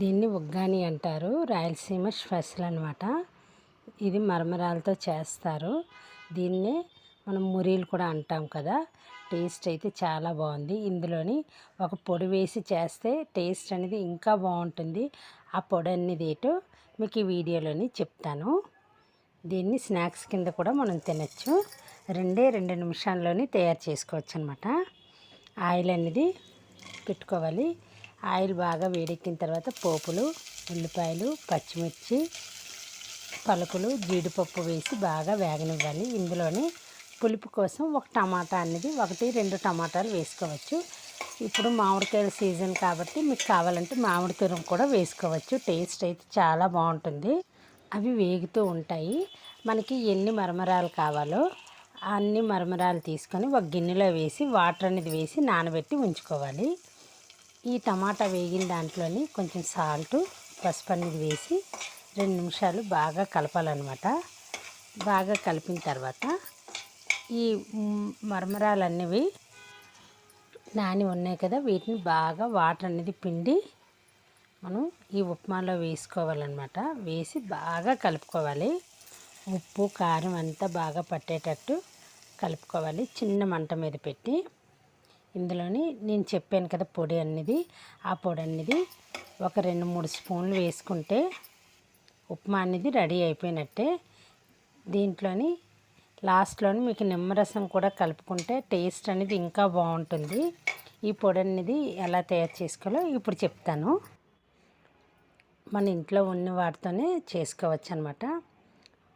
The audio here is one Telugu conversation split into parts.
దీన్ని ఉగ్గాని అంటారు. రాయలసీమ స్పెషల్ అనమాట. ఇది మరమరాలతో చేస్తారు. దీన్నే మనం మురీలు కూడా అంటాం కదా. టేస్ట్ అయితే చాలా బాగుంది. ఇందులోని ఒక పొడి వేసి చేస్తే టేస్ట్ అనేది ఇంకా బాగుంటుంది. ఆ పొడి అనేది ఏంటో మీకు ఈ వీడియోలోని చెప్తాను. దీన్ని స్నాక్స్ కింద కూడా మనం తినచ్చు. 2 నిమిషాల్లోనే తయారు చేసుకోవచ్చు అనమాట. ఆయిల్ అనేది పెట్టుకోవాలి. ఆయిల్ బాగా వేడెక్కిన తర్వాత పోపులు, ఉల్లిపాయలు, పచ్చిమిర్చి, పలుకులు, జీడిపప్పు వేసి బాగా వేగనివ్వాలి. ఇందులోనే పులుపు కోసం ఒక టమాటా అనేది 1-2 టమాటాలు వేసుకోవచ్చు. ఇప్పుడు మామిడికాయల సీజన్ కాబట్టి మీకు కావాలంటే మామిడి తురుము కూడా వేసుకోవచ్చు. టేస్ట్ అయితే చాలా బాగుంటుంది. అవి వేగుతూ ఉంటాయి. మనకి ఎన్ని మరమరాలు కావాలో అన్ని మరమరాలు తీసుకొని ఒక గిన్నెలో వేసి వాటర్ అనేది వేసి నానబెట్టి ఉంచుకోవాలి. ఈ టమాటా వేగిన దాంట్లోని కొంచెం సాల్టు, పసుపు అనేది వేసి 2 నిమిషాలు బాగా కలపాలన్నమాట. బాగా కలిపిన తర్వాత ఈ మరమరాలు అనేవి నాని ఉన్నాయి కదా, వీటిని బాగా వాటర్ అనేది పిండి మనం ఈ ఉప్మాలో వేసుకోవాలన్నమాట. వేసి బాగా కలుపుకోవాలి. ఉప్పు కారం అంతా బాగా పట్టేటట్టు కలుపుకోవాలి. చిన్న మంట మీద పెట్టి ఇందులోని నేను చెప్పాను కదా పొడి అనేది, ఆ పొడి అనేది ఒక 2-3 స్పూన్లు వేసుకుంటే ఉప్మా అనేది రెడీ అయిపోయినట్టే. దీంట్లోని లాస్ట్లోని మీకు నిమ్మరసం కూడా కలుపుకుంటే టేస్ట్ అనేది ఇంకా బాగుంటుంది. ఈ పొడి అనేది ఎలా తయారు చేసుకోవాలో ఇప్పుడు చెప్తాను. మన ఇంట్లో ఉన్న వాటితోనే చేసుకోవచ్చు అనమాట.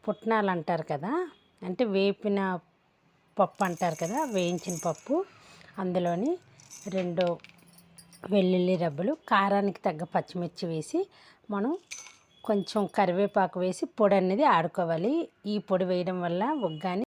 పుట్నాలు అంటారు కదా, అంటే వేపిన పప్పు అంటారు కదా, వేయించిన పప్పు. అందులోని 2 వెల్లుల్లి రబ్బలు, కారానికి తగ్గ పచ్చిమిర్చి వేసి మనం కొంచెం కరివేపాకు వేసి పొడి అనేది ఆడుకోవాలి. ఈ పొడి వేయడం వల్ల ఉగ్గాని